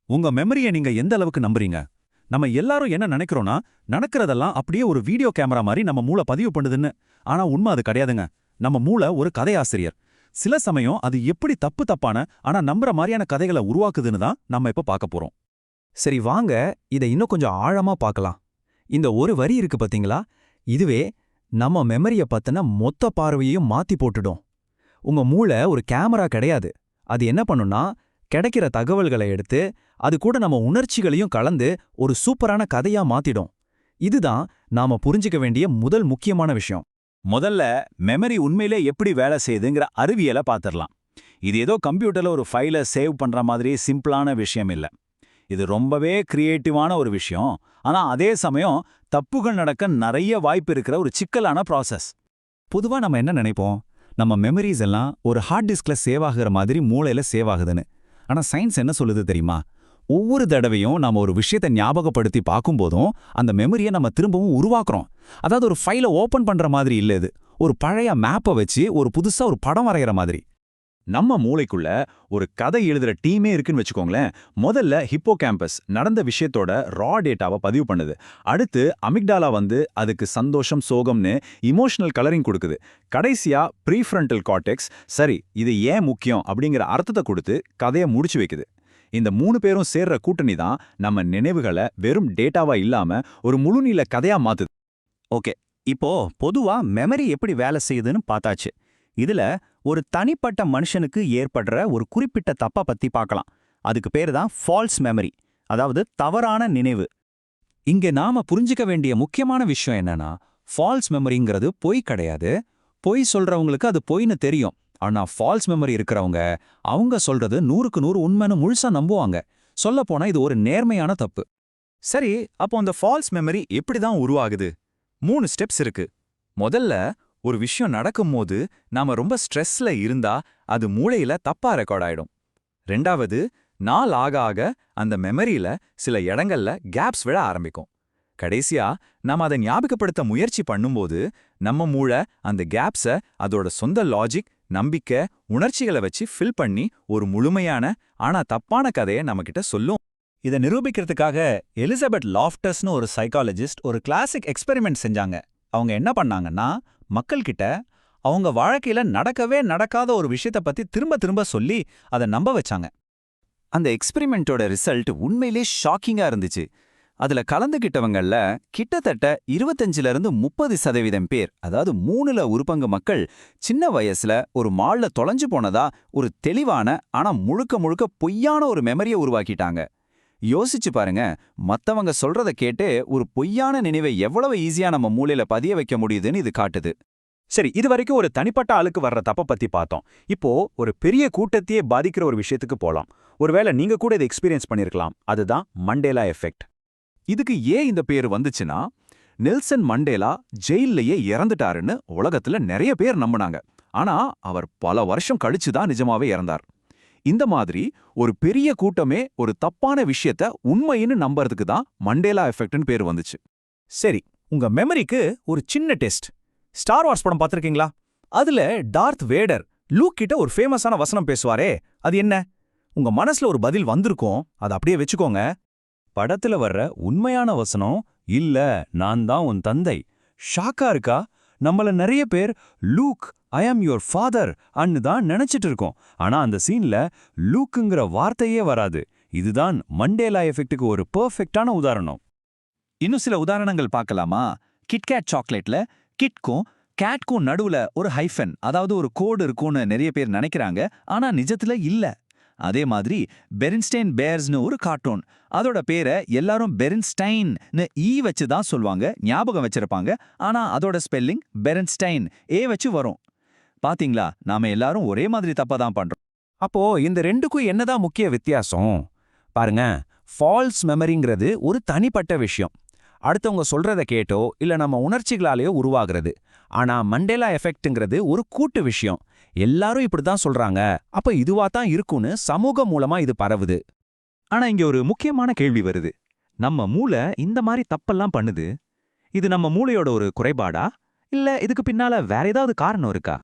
உங்க மெமரியை நீங்க எந்த அளவுக்கு நம்புறீங்க? நம்ம எல்லாரும் என்ன நினைக்கிறோம்னா, நடக்கிறதெல்லாம் அப்படியே ஒரு வீடியோ கேமரா மாதிரி நம்ம மூளை பதிவு பண்ணுதுன்னு. ஆனா உண்மை அது கிடையாதுங்க. நம்ம மூளை ஒரு கதையாசிரியர். சில சமயம் அது எப்படி தப்பான ஆனா நம்புற மாதிரியான கதைகளை உருவாக்குதுன்னு தான் நம்ம இப்ப பார்க்க போறோம். சரி வாங்க, இதை இன்னும் கொஞ்சம் ஆழமா பார்க்கலாம். இந்த ஒரு வரி இருக்கு பாத்தீங்களா? இதுவே நம்ம மெமரிய பத்தின மொத்த பார்வையையும் மாத்தி போட்டுடும். உங்க மூளை ஒரு கேமரா கிடையாது. அது என்ன பண்ணும்னா, கிடைக்கிற தகவல்களை எடுத்து அது கூட நம்ம உணர்ச்சிகளையும் கலந்து ஒரு சூப்பரான கதையா மாத்திடும். இதுதான் நாம புரிஞ்சுக்க வேண்டிய முதல் முக்கியமான விஷயம். முதல்ல மெமரி உண்மையிலே எப்படி வேலை செய்யுதுங்கிற அறிவியலை பார்த்துடலாம். இது ஏதோ கம்ப்யூட்டர்ல ஒரு ஃபைலை சேவ் பண்ற மாதிரி சிம்பிளான விஷயம் இல்லை. இது ரொம்பவே கிரியேட்டிவான ஒரு விஷயம். ஆனா அதே சமயம் தப்புகள் நடக்க நிறைய வாய்ப்பு இருக்கிற ஒரு சிக்கலான ப்ராசஸ். பொதுவா நம்ம என்ன நினைப்போம்? நம்ம மெமரிஸ் எல்லாம் ஒரு ஹார்ட் டிஸ்க்ல சேவ் ஆகுற மாதிரி மூளையில சேவ் ஆகுதுன்னு. ஆனா சயின்ஸ் என்ன சொல்லுது தெரியுமா? ஒவ்வொரு தடவையும் நாம ஒரு விஷயத்தை ஞாபகப்படுத்தி பார்க்கும்போதும் அந்த மெமரியை நம்ம திரும்பவும் உருவாக்குறோம். அதாவது ஒரு ஃபைலை ஓபன் பண்ற மாதிரி இல்ல இது. ஒரு பழைய மேப்பை வச்சு ஒரு புதுசா ஒரு படம் வரைகிற மாதிரி. நம்ம மூளைக்குள்ள ஒரு கதை எழுதுற டீமே இருக்குன்னு வச்சுக்கோங்களேன். முதல்ல ஹிப்போகேம்பஸ் நடந்த விஷயத்தோட ரா டேட்டாவை பதிவு பண்ணுது. அடுத்து அமிக்டாலா வந்து அதுக்கு சந்தோஷம், சோகம்னு இமோஷனல் கலரிங் கொடுக்குது. கடைசியா ப்ரீஃப்ரண்டல் கார்டெக்ஸ் சரி இது ஏன் முக்கியம் அப்படிங்கிற அர்த்தத்தை கொடுத்து கதையை முடிச்சு வைக்குது. இந்த 3 பேரும் சேர்ற கூட்டணி தான் நம்ம நினைவுகளை வெறும் டேட்டாவா இல்லாம ஒரு முழுநீள கதையா மாத்துது. ஓகே, இப்போ பொதுவா மெமரி எப்படி வேலை செய்யுதுன்னு பார்த்தாச்சு. இதுல ஒரு தனிப்பட்ட மனுஷனுக்கு ஏற்படுற ஒரு குறிப்பிட்ட தப்பை பத்தி பார்க்கலாம். அதுக்கு பேரு தான் ஃபால்ஸ் மெமரி, அதாவது தவறான நினைவு. இங்க நாம புரிஞ்சுக்க வேண்டிய முக்கியமான விஷயம் என்னன்னா, ஃபால்ஸ் மெமரிங்கிறது பொய் கிடையாது. பொய் சொல்றவங்களுக்கு அது பொய்னு தெரியும். ஆனா ஃபால்ஸ் மெமரி இருக்கிறவங்க அவங்க சொல்றது 100க்கு 100 உண்மைன்னு முழுசா நம்புவாங்க. சொல்லப்போனா இது ஒரு நேர்மையான தப்பு. சரி, அப்போ அந்த ஃபால்ஸ் மெமரி எப்படி தான் உருவாகுது? 3 ஸ்டெப்ஸ் இருக்கு. முதல்ல, ஒரு விஷயம் நடக்கும்போது நாம ரொம்ப ஸ்ட்ரெஸ்ல இருந்தா அது மூளையில தப்பா ரெக்கார்ட் ஆயிடும். ரெண்டாவது, நாள் ஆக ஆக அந்த மெமரியில சில இடங்கள்ல கேப்ஸ் விழ ஆரம்பிக்கும். கடைசியா நாம அதை ஞாபகப்படுத்த முயற்சி பண்ணும்போது நம்ம மூளை அந்த கேப்ஸை அதோட சொந்த லாஜிக், நம்பிக்கை, உணர்ச்சிகளை வச்சு ஃபில் பண்ணி ஒரு முழுமையான ஆனா தப்பான கதையை நம்மகிட்ட சொல்லும். இதை நிரூபிக்கிறதுக்காக எலிசபெத் லாஃப்டர்ஸ்னு ஒரு சைக்காலஜிஸ்ட் ஒரு கிளாசிக் எக்ஸ்பெரிமெண்ட் செஞ்சாங்க. அவங்க என்ன பண்ணாங்கன்னா, மக்கள்கிட்ட அவங்க வாழ்க்கையில நடக்கவே நடக்காத ஒரு விஷயத்தை பத்தி திரும்ப திரும்ப சொல்லி அதை நம்ப வச்சாங்க. அந்த எக்ஸ்பெரிமெண்ட்டோட ரிசல்ட் உண்மையிலே ஷாக்கிங்கா இருந்துச்சு. அதுல கலந்துகிட்டவங்கள்ல கிட்டத்தட்ட 25-30% பேர், அதாவது 3 மக்கள் சின்ன வயசுல ஒரு மால்ல தொலைஞ்சு போனதா ஒரு தெளிவான ஆனா முழுக்க முழுக்க பொய்யான ஒரு மெமரியை உருவாக்கிட்டாங்க. யோசிச்சு பாருங்க, மத்தவங்க சொல்றத கேட்டு ஒரு பொய்யான நினைவை எவ்வளவு ஈஸியா நம்ம மூளையில பதிய வைக்க முடியுதுன்னு இது காட்டுது. சரி, இது வரைக்கும் ஒரு தனிப்பட்ட ஆளுக்கு வர்ற தப்ப பத்தி பார்த்தோம். இப்போ ஒரு பெரிய கூட்டத்தையே பாதிக்கிற ஒரு விஷயத்துக்கு போலாம். ஒருவேளை நீங்க கூட இதை எக்ஸ்பீரியன்ஸ் பண்ணிருக்கலாம். அதுதான் மண்டேலா எஃபெக்ட். இதுக்கு ஏன் இந்த பேர் வந்துச்சுன்னா, நெல்சன் மண்டேலா ஜெயிலையே இறந்துட்டாருன்னு உலகத்துல நிறைய பேர் நம்பினாங்க. ஆனா அவர் பல வருஷம் கழிச்சு தான் நிஜமாவே இறந்தார். இந்த மாதிரி ஒரு பெரிய கூட்டமே ஒரு தப்பான விஷயத்த உண்மைன்னு நம்புறதுக்கு தான் மண்டேலா எஃபெக்ட்னு பேர் வந்துச்சு. சரி, உங்க மெமரிக்கு ஒரு சின்ன டெஸ்ட். ஸ்டார் வார்ஸ் படம் பார்த்திருக்கீங்களா? அதுல டார்த் வேடர் லூக் கிட்ட ஒரு ஃபேமஸான வசனம் பேசுவாரே, அது என்ன? உங்க மனசுல ஒரு பதில் வந்திருக்கும், அதை அப்படியே வச்சுக்கோங்க. படத்துல வர்ற உண்மையான வசனம், இல்ல நான் தான் உன் தந்தை. ஷாக்கா இருக்கா? நம்மள நிறைய பேர் look I am your father அன்னு தான் நினைச்சிட்டு இருக்கோம். ஆனா அந்த சீன்ல லூக்குங்கிற வார்த்தையே வராது. இதுதான் மண்டேலா எஃபெக்ட்டுக்கு ஒரு பெர்ஃபெக்ட்டான உதாரணம். இன்னும் சில உதாரணங்கள் பார்க்கலாமா? கிட்கேட் சாக்லேட்ல கிட்க்கும் கேட்க்கும் நடுவுல ஒரு ஹைஃபன், அதாவது ஒரு கோடு இருக்கும்னு நிறைய பேர் நினைக்கிறாங்க. ஆனா நிஜத்துல இல்ல. அதே மாதிரி பெரின்ஸ்டைன் பேர்ஸ்னு ஒரு கார்ட்டூன், அதோட பேரை எல்லாரும் பெரின்ஸ்டைன்னு ஈ வச்சு தான் சொல்லுவாங்க, ஞாபகம் வச்சிருப்பாங்க. ஆனா அதோட ஸ்பெல்லிங் பெரின்ஸ்டைன் ஏ வச்சு வரும். பாத்தீங்களா, நாம எல்லாரும் ஒரே மாதிரி தப்பா தான் பண்றோம். அப்போ இந்த ரெண்டுக்கும் என்னதான் முக்கிய வித்தியாசம்? பாருங்க, ஃபால்ஸ் மெமரிங்கிறது ஒரு தனிப்பட்ட விஷயம். அடுத்தவங்க சொல்றத கேட்டோ இல்ல நம்ம உணர்ச்சிகளாலேயோ உருவாகிறது. ஆனா மண்டேலா எஃபெக்ட்ங்கிறது ஒரு கூட்டு விஷயம். எல்லாரும் இப்படிதான் சொல்றாங்க, அப்ப இதுவா தான் இருக்கும்னு சமூகம் மூலமா இது பரவுது. ஆனா இங்க ஒரு முக்கியமான கேள்வி வருது. நம்ம மூளை இந்த மாதிரி தப்பெல்லாம் பண்ணுது. இது நம்ம மூளையோட ஒரு குறைபாடா, இல்ல இதுக்கு பின்னால வேற ஏதாவது காரணம் இருக்கா?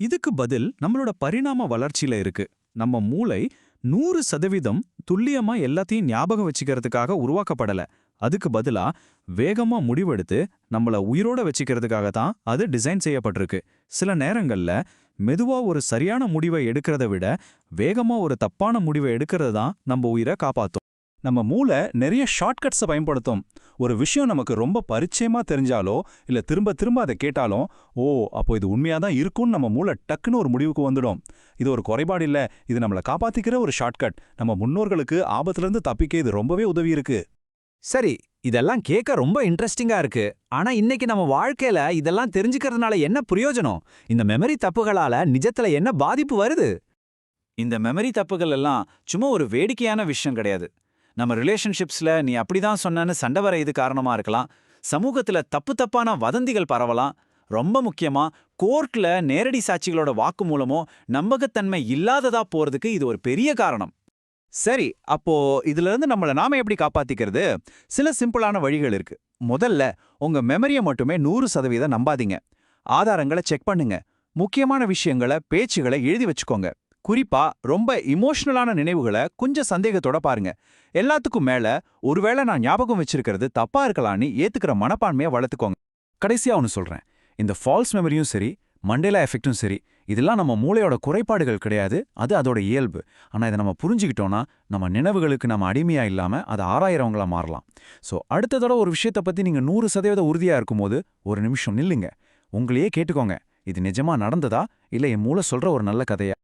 இதுக்கு பதில் நம்மளோட பரிணாம வளர்ச்சியில இருக்கு. நம்ம மூளை 100% துல்லியமா எல்லாத்தையும் ஞாபகம் வச்சுக்கிறதுக்காக உருவாக்கப்படல. அதுக்கு பதிலா வேகமா முடிவெடுத்து நம்மள உயிரோட வச்சுக்கிறதுக்காக தான் அது டிசைன் செய்யப்பட்டிருக்கு. சில நேரங்கள்ல மெதுவா ஒரு சரியான முடிவை எடுக்கிறத விட வேகமா ஒரு தப்பான முடிவை எடுக்கிறது தான் நம்ம உயிரை காப்பாத்தும். நம்ம மூளை நிறைய ஷார்ட்கட்ஸை பயன்படுத்தும். ஒரு விஷயம் நமக்கு ரொம்ப பரிச்சயமா தெரிஞ்சாலோ இல்ல திரும்ப திரும்ப அதை கேட்டாலும், ஓ அப்போ இது உண்மையா தான் இருக்கும்னு நம்ம மூளை டக்குன்னு ஒரு முடிவுக்கு வந்துடும். இது ஒரு குறைபாடு இல்ல, இது நம்மளை காப்பாத்திக்கிற ஒரு ஷார்ட்கட். நம்ம முன்னோர்களுக்கு ஆபத்திலிருந்து தப்பிக்க இது ரொம்பவே உதவி இருக்கு. சரி, இதெல்லாம் கேட்க ரொம்ப இன்ட்ரெஸ்டிங்கா இருக்கு. ஆனா இன்னைக்கு நம்ம வாழ்க்கையில இதெல்லாம் தெரிஞ்சுக்கிறதுனால என்ன பிரயோஜனம்? இந்த மெமரி தப்புகளால நிஜத்துல என்ன பாதிப்பு வருது? இந்த மெமரி தப்புகள் எல்லாம் சும்மா ஒரு வேடிக்கையான விஷயம் கிடையாது. நம்ம ரிலேஷன்ஷிப்ஸ்ல நீ அப்படிதான் சொன்னேன்னு சண்டை வர இது காரணமா இருக்கலாம். சமூகத்துல தப்பான வதந்திகள் பரவலாம். ரொம்ப முக்கியமா கோர்ட்ல நேரடி சாட்சிகளோட வாக்குமூலமோ நம்பகத்தன்மை இல்லாததா போறதுக்கு இது ஒரு பெரிய காரணம். சரி, அப்போ இதுல இருந்து நம்மள நாம எப்படி காப்பாத்திக்கிறது? சில சிம்பிளான வழிகள் இருக்கு. முதல்ல உங்க மெமரியை மட்டுமே 100% நம்பாதீங்க. ஆதாரங்களை செக் பண்ணுங்க. முக்கியமான விஷயங்களை, பேச்சுகளை எழுதி வச்சுக்கோங்க. குறிப்பா ரொம்ப இமோஷனலான நினைவுகளை கொஞ்சம் சந்தேகத்தோட பாருங்க. எல்லாத்துக்கும் மேல, ஒருவேளை நான் ஞாபகம் வச்சிருக்கிறது தப்பா இருக்கலான்னு ஏத்துக்கிற மனப்பான்மையை வளர்த்துக்கோங்க. கடைசியா ஒன்னு சொல்றேன், இந்த ஃபால்ஸ் மெமரியும் சரி, மண்டேலா எஃபெக்டும் சரி, இதெல்லாம் நம்ம மூளையோட குறைபாடுகள் கிடையாது, அது அதோட இயல்பு. ஆனா இதை நம்ம புரிஞ்சுக்கிட்டோம்னா நம்ம நினைவுகளுக்கு நம்ம அடிமையா இல்லாம அதை ஆராயிறவங்களா மாறலாம். சோ அடுத்த தடவை ஒரு விஷயத்தை பத்தி நீங்க 100% உறுதியா இருக்கும்போது ஒரு நிமிஷம் நில்லுங்க. உங்களையே கேட்டுக்கோங்க, இது நிஜமா நடந்ததா இல்ல என் மூளை சொல்ற ஒரு நல்ல கதையா?